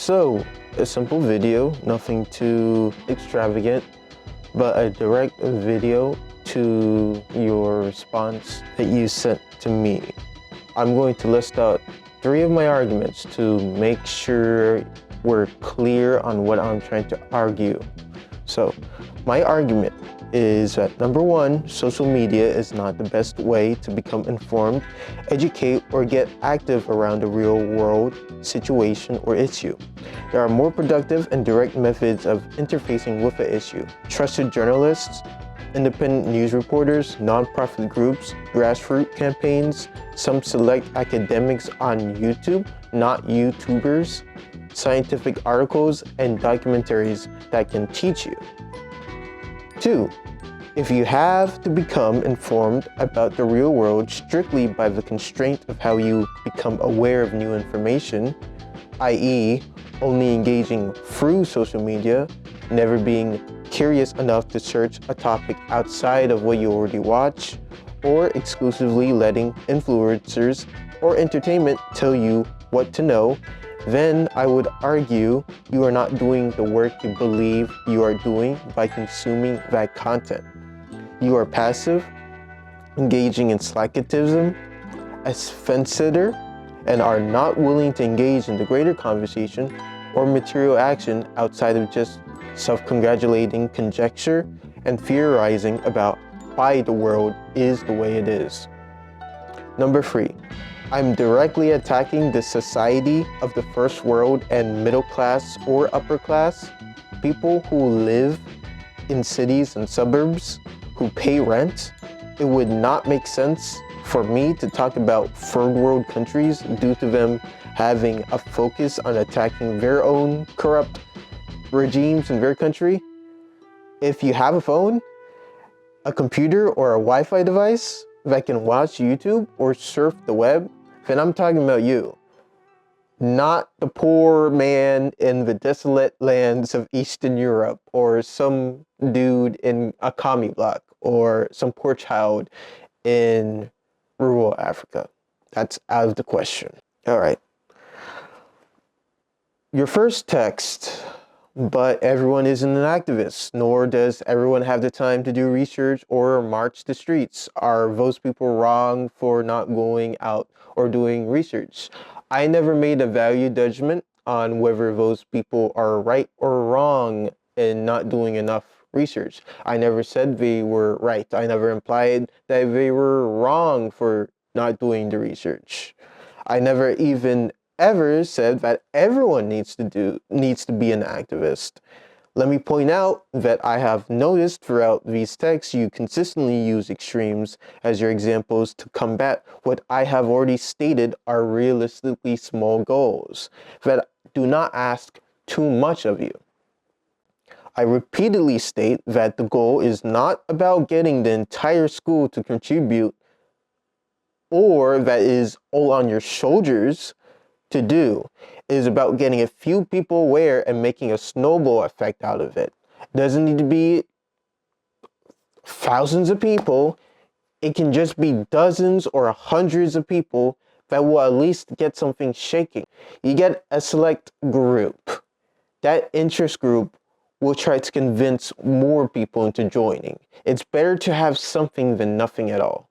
So, a simple video, nothing too extravagant, but a direct video to your response that you sent to me. I'm going to list out 3 of my arguments to make sure we're clear on what I'm trying to argue. So, my argument is that number 1, social media is not the best way to become informed, educate, or get active around a real world situation or issue. There are more productive and direct methods of interfacing with an issue. Trusted journalists, independent news reporters, nonprofit groups, grassroots campaigns, some select academics on YouTube, not YouTubers, scientific articles, and documentaries that can teach you. 2. If you have to become informed about the real world strictly by the constraint of how you become aware of new information, i.e., only engaging through social media, never being curious enough to search a topic outside of what you already watch, or exclusively letting influencers or entertainment tell you what to know, then I would argue you are not doing the work you believe you are doing by consuming that content. You are passive, engaging in slacketism, as fence-sitter, and are not willing to engage in the greater conversation or material action outside of just self-congratulating conjecture and theorizing about why the world is the way it is. Number 3, I'm directly attacking the society of the first world and middle class or upper class, people who live in cities and suburbs, who pay rent. It would not make sense for me to talk about third world countries due to them having a focus on attacking their own corrupt regimes in their country. If you have a phone, a computer, or a Wi-Fi device that can watch YouTube or surf the web, then I'm talking about you. Not the poor man in the desolate lands of Eastern Europe, or some dude in a commie block, or some poor child in rural Africa. That's out of the question. All right. Your first text, but everyone isn't an activist, nor does everyone have the time to do research or march the streets. Are those people wrong for not going out or doing research? I never made a value judgment on whether those people are right or wrong in not doing enough research. I never said they were right. I never implied that they were wrong for not doing the research. I never even ever said that everyone needs to be an activist. Let me point out that I have noticed throughout these texts you consistently use extremes as your examples to combat what I have already stated are realistically small goals that do not ask too much of you. I repeatedly state that the goal is not about getting the entire school to contribute, or that is all on your shoulders to do. It is about getting a few people aware and making a snowball effect out of it. It doesn't need to be thousands of people. It can just be dozens or hundreds of people that will at least get something shaking. You get a select group. That interest group will try to convince more people into joining. It's better to have something than nothing at all.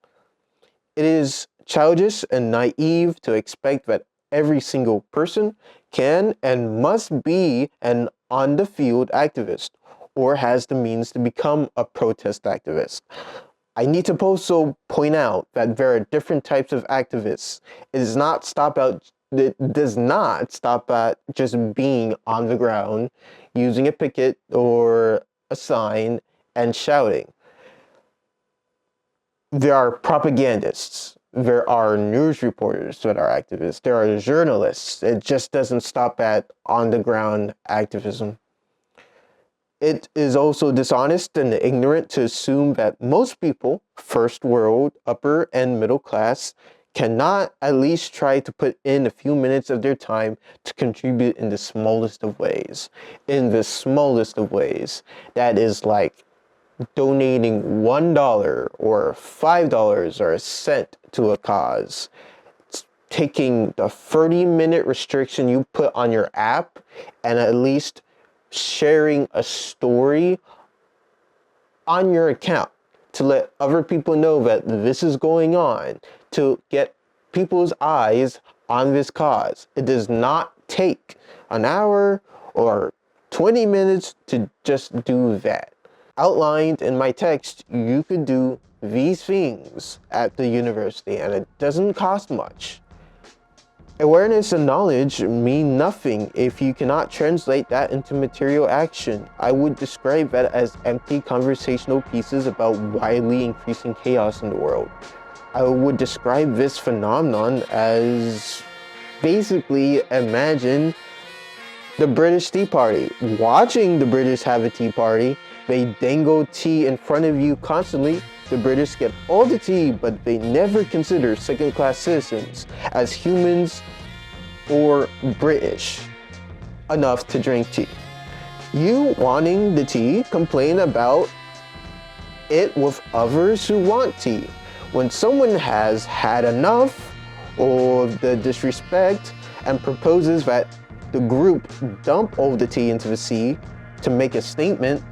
It is childish and naive to expect that every single person can and must be an on-the-field activist or has the means to become a protest activist. I need to also point out that there are different types of activists. It does not stop at just being on the ground, using a picket or a sign and shouting. There are propagandists. There are news reporters that are activists. There are journalists. It just doesn't stop at on-the-ground activism. It is also dishonest and ignorant to assume that most people, first world, upper and middle class, cannot at least try to put in a few minutes of their time to contribute in the smallest of ways. In the smallest of ways. That is like donating $1 or $5 or a cent to a cause. taking the 30-minute restriction you put on your app and at least sharing a story on your account to let other people know that this is going on, to get people's eyes on this cause. It does not take an hour or 20 minutes to just do that. Outlined in my text, you could do these things at the university, and it doesn't cost much. Awareness and knowledge mean nothing if you cannot translate that into material action. I would describe that as empty conversational pieces about wildly increasing chaos in the world. I would describe this phenomenon as basically imagine the British Tea Party. Watching the British have a tea party, they dangle tea in front of you constantly. The British get all the tea, but they never consider second-class citizens as humans or British enough to drink tea. You wanting the tea, complain about it with others who want tea. When someone has had enough of the disrespect and proposes that the group dump all the tea into the sea to make a statement,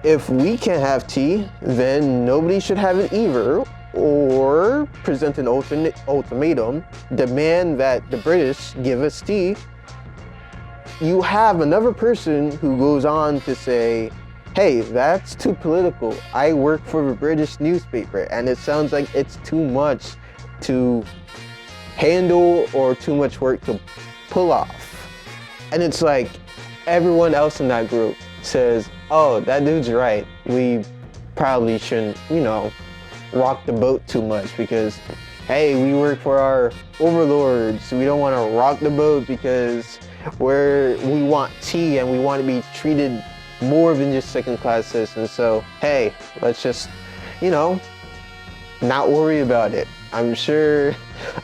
if we can't have tea, then nobody should have it either, or present an ultimatum, demand that the British give us tea, you have another person who goes on to say, hey, that's too political. I work for the British newspaper, and it sounds like it's too much to handle or too much work to pull off. And it's like everyone else in that group says, oh, that dude's right. We probably shouldn't, rock the boat too much because, hey, we work for our overlords. We don't want to rock the boat because we want tea and we want to be treated more than just second-class citizens. So, hey, let's just, not worry about it. I'm sure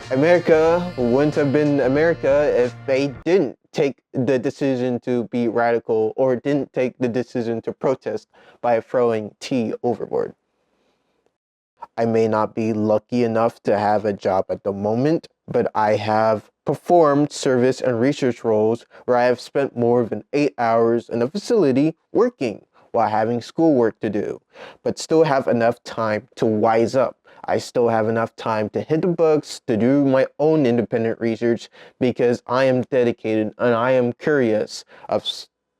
America wouldn't have been America if they didn't take the decision to be radical or didn't take the decision to protest by throwing tea overboard. I may not be lucky enough to have a job at the moment, but I have performed service and research roles where I have spent more than 8 hours in a facility working while having schoolwork to do, but still have enough time to wise up. I still have enough time to hit the books, to do my own independent research, because I am dedicated and I am curious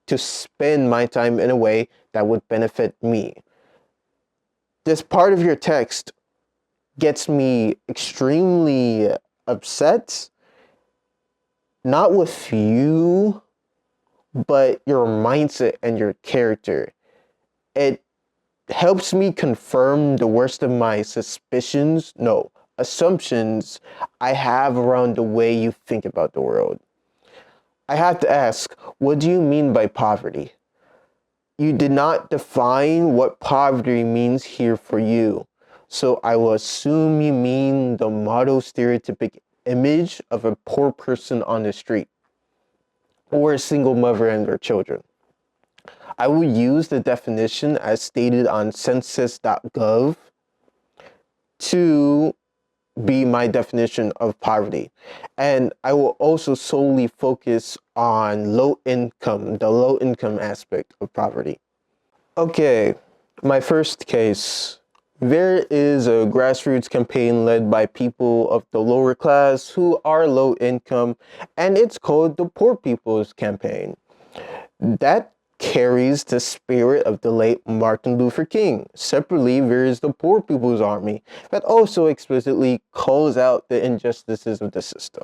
to spend my time in a way that would benefit me. This part of your text gets me extremely upset, not with you, but your mindset and your character. It helps me confirm the worst of my assumptions I have around the way you think about the world. I have to ask, what do you mean by poverty? You did not define what poverty means here for you, so I will assume you mean the model stereotypic image of a poor person on the street, or a single mother and their children. I will use the definition as stated on census.gov to be my definition of poverty. And I will also solely focus on the low income aspect of poverty. Okay, my first case. There is a grassroots campaign led by people of the lower class who are low income, and it's called the Poor People's Campaign. That carries the spirit of the late Martin Luther King. Separately, there is the Poor People's Army that also explicitly calls out the injustices of the system.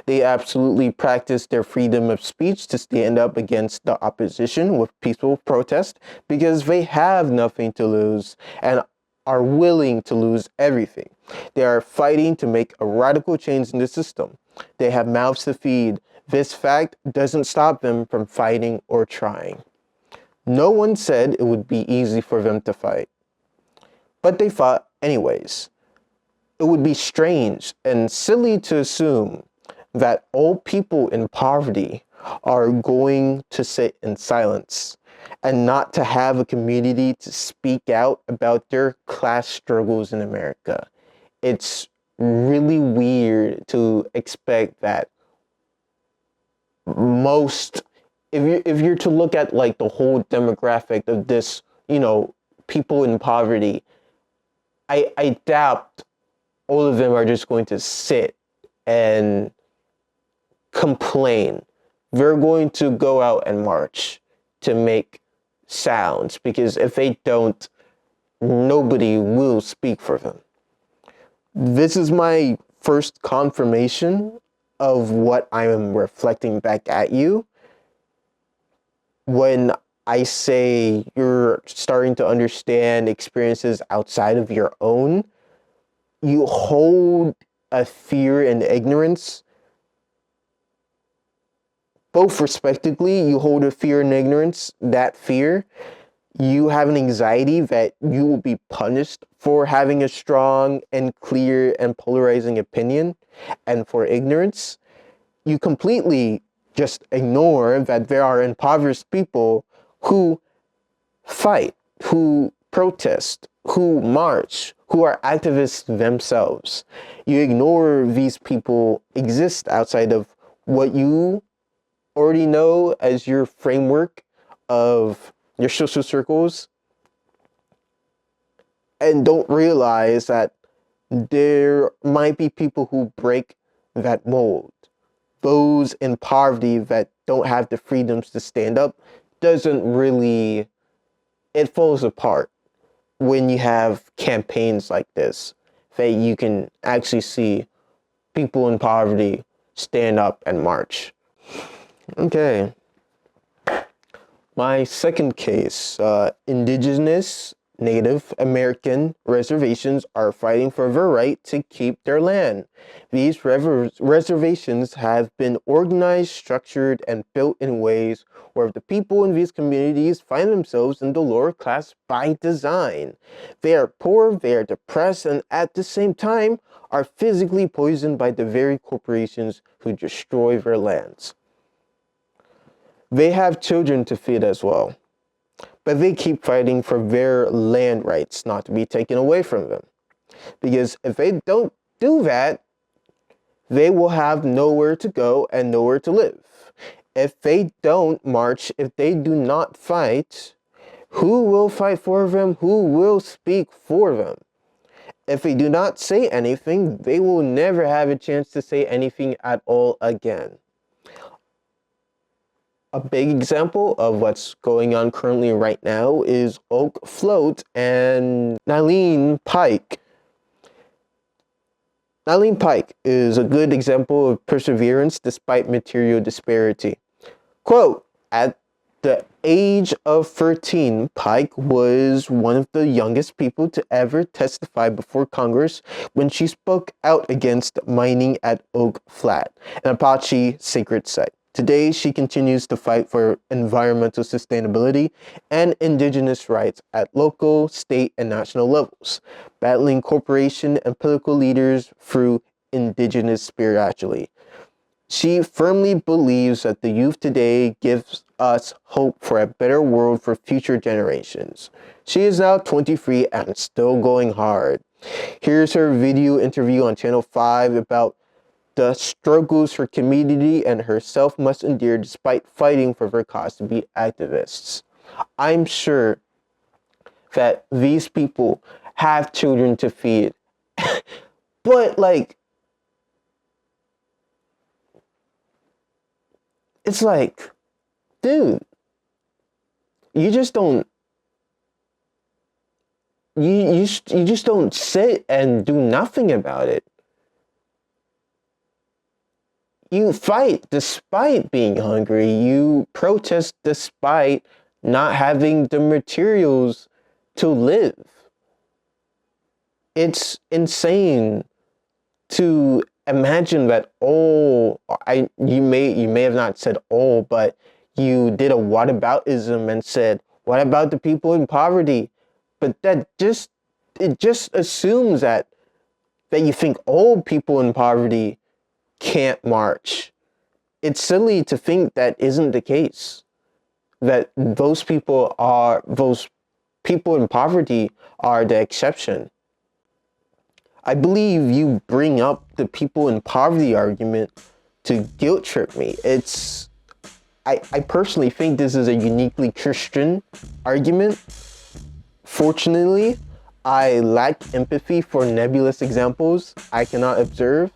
They absolutely practice their freedom of speech to stand up against the opposition with peaceful protest because they have nothing to lose and are willing to lose everything. They are fighting to make a radical change in the system. They have mouths to feed. This fact doesn't stop them from fighting or trying. No one said it would be easy for them to fight, but they fought anyways. It would be strange and silly to assume that all people in poverty are going to sit in silence and not to have a community to speak out about their class struggles in America. It's really weird to expect that most, if you're to look at like the whole demographic of this, people in poverty, I doubt all of them are just going to sit and complain. They're going to go out and march to make sounds, because if they don't, nobody will speak for them. This is my first confirmation of what I am reflecting back at you when I say you're starting to understand experiences outside of your own. You hold a fear and ignorance, both respectively. You hold a fear and ignorance. That fear, you have an anxiety that you will be punished for having a strong and clear and polarizing opinion, and for ignorance, you completely just ignore that there are impoverished people who fight, who protest, who march, who are activists themselves. You ignore these people exist outside of what you already know as your framework of your social circles, and don't realize that there might be people who break that mold. Those in poverty that don't have the freedoms to stand up, it falls apart when you have campaigns like this, that you can actually see people in poverty stand up and march. Okay. My second case, indigenous Native American reservations are fighting for the right to keep their land. These reservations have been organized, structured, and built in ways where the people in these communities find themselves in the lower class by design. They are poor, they are depressed, and at the same time are physically poisoned by the very corporations who destroy their lands. They have children to feed as well, but they keep fighting for their land rights not to be taken away from them. Because if they don't do that, they will have nowhere to go and nowhere to live. If they don't march, if they do not fight, who will fight for them? Who will speak for them? If they do not say anything, they will never have a chance to say anything at all again. A big example of what's going on currently right now is Oak Float and Nylene Pike. Nylene Pike is a good example of perseverance despite material disparity. Quote, at the age of 13, Pike was one of the youngest people to ever testify before Congress when she spoke out against mining at Oak Flat, an Apache sacred site. Today, she continues to fight for environmental sustainability and indigenous rights at local, state, and national levels, battling corporation and political leaders through indigenous spirituality. She firmly believes that the youth today gives us hope for a better world for future generations. She is now 23 and still going hard. Here's her video interview on Channel 5 about the struggles her community and herself must endure despite fighting for their cause to be activists. I'm sure that these people have children to feed, but it's like, dude, you just don't, you just don't sit and do nothing about it. You fight despite being hungry. You protest despite not having the materials to live. It's insane to imagine that you may have not said all, but you did a whataboutism and said, what about the people in poverty? But it just assumes that you think all people in poverty can't march. It's silly to think that isn't the case. That those people in poverty are the exception. I believe you bring up the people in poverty argument to guilt trip me. I personally think this is a uniquely Christian argument. Fortunately, I lack empathy for nebulous examples I cannot observe.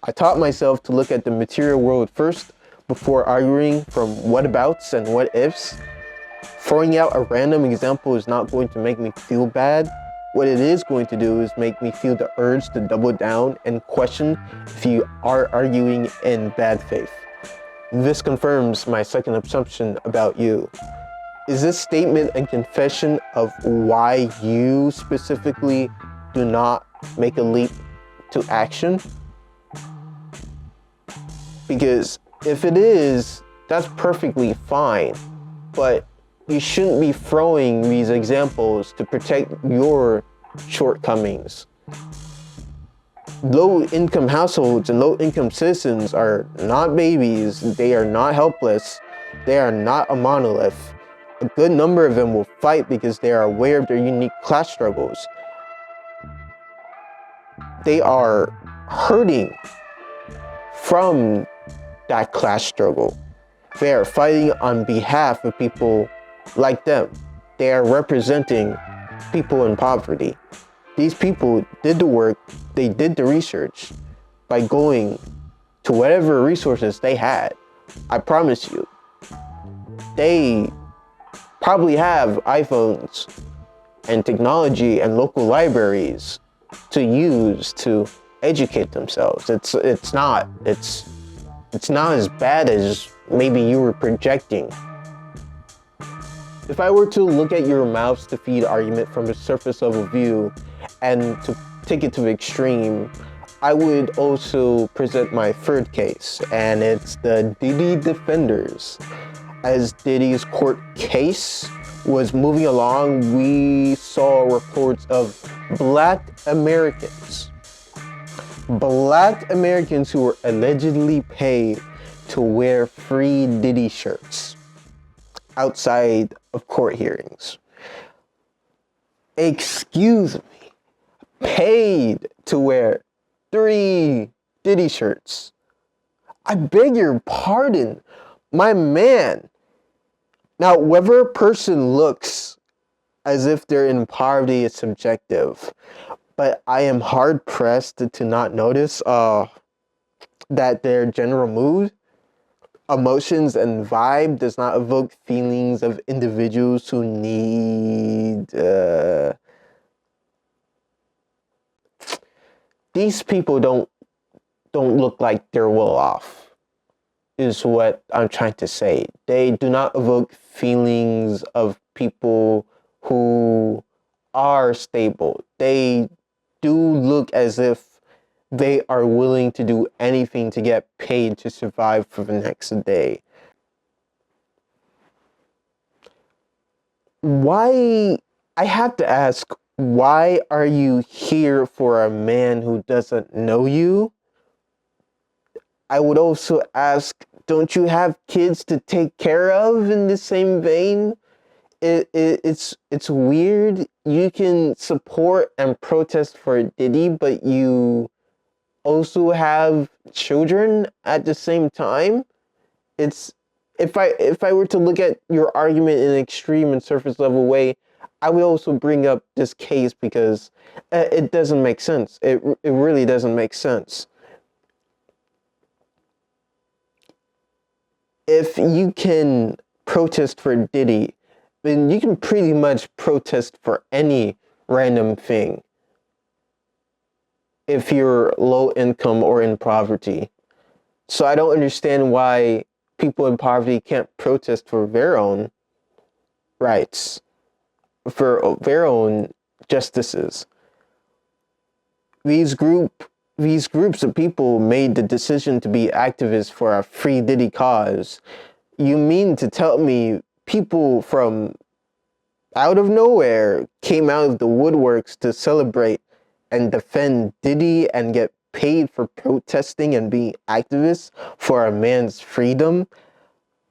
I taught myself to look at the material world first before arguing from whatabouts and what ifs. Throwing out a random example is not going to make me feel bad. What it is going to do is make me feel the urge to double down and question if you are arguing in bad faith. This confirms my second assumption about you. Is this statement a confession of why you specifically do not make a leap to action? Because if it is, that's perfectly fine, but you shouldn't be throwing these examples to protect your shortcomings. Low-income households and low-income citizens are not babies. They are not helpless. They are not a monolith. A good number of them will fight because they are aware of their unique class struggles. They are hurting from that class struggle. They are fighting on behalf of people like them. They are representing people in poverty. These people did the work, they did the research by going to whatever resources they had. I promise you, they probably have iPhones and technology and local libraries to use to educate themselves. It's not as bad as maybe you were projecting. If I were to look at your mouths to feed argument from a surface level view and to take it to the extreme, I would also present my third case, and it's the Diddy defenders. As Diddy's court case was moving along, we saw reports of Black Americans who were allegedly paid to wear free Diddy shirts outside of court hearings. Excuse me, paid to wear 3 Diddy shirts. I beg your pardon, my man. Now, whether a person looks as if they're in poverty is subjective, but I am hard pressed to not notice that their general mood, emotions, and vibe does not evoke feelings of individuals who need these people don't look like they're well off, is what I'm trying to say. They do not evoke feelings of people who are stable. They do look as if they are willing to do anything to get paid to survive for the next day. Why, I have to ask, why are you here for a man who doesn't know you? I would also ask, don't you have kids to take care of in the same vein? It's weird. You can support and protest for Diddy, but you also have children at the same time. It's if I were to look at your argument in an extreme and surface level way, I would also bring up this case because it doesn't make sense. It really doesn't make sense. If you can protest for Diddy, then you can pretty much protest for any random thing if you're low income or in poverty. So I don't understand why people in poverty can't protest for their own rights, for their own justices. These groups of people made the decision to be activists for a free Diddy cause. You mean to tell me people from out of nowhere came out of the woodworks to celebrate and defend Diddy and get paid for protesting and being activists for a man's freedom,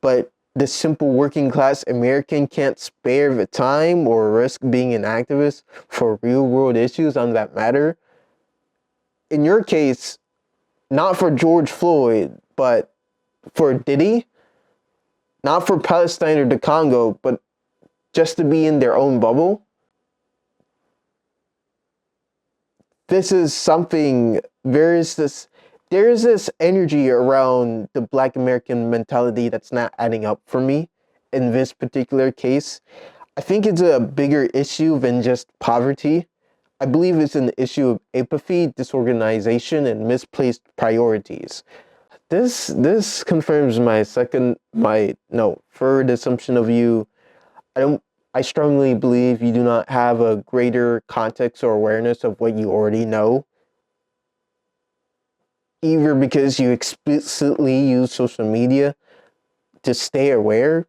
but the simple working class American can't spare the time or risk being an activist for real world issues on that matter? in your case, not for George Floyd, but for Diddy, not for Palestine or the Congo, but just to be in their own bubble. This is something, there is this energy around the Black American mentality that's not adding up for me in this particular case. I think it's a bigger issue than just poverty. I believe it's an issue of apathy, disorganization, and misplaced priorities. This confirms my third assumption of you. I strongly believe you do not have a greater context or awareness of what you already know, either because you explicitly use social media to stay aware,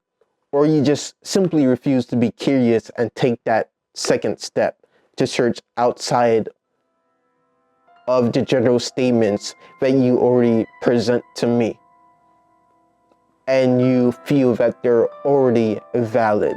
or you just simply refuse to be curious and take that second step to search outside of the general statements that you already present to me, and you feel that they're already valid.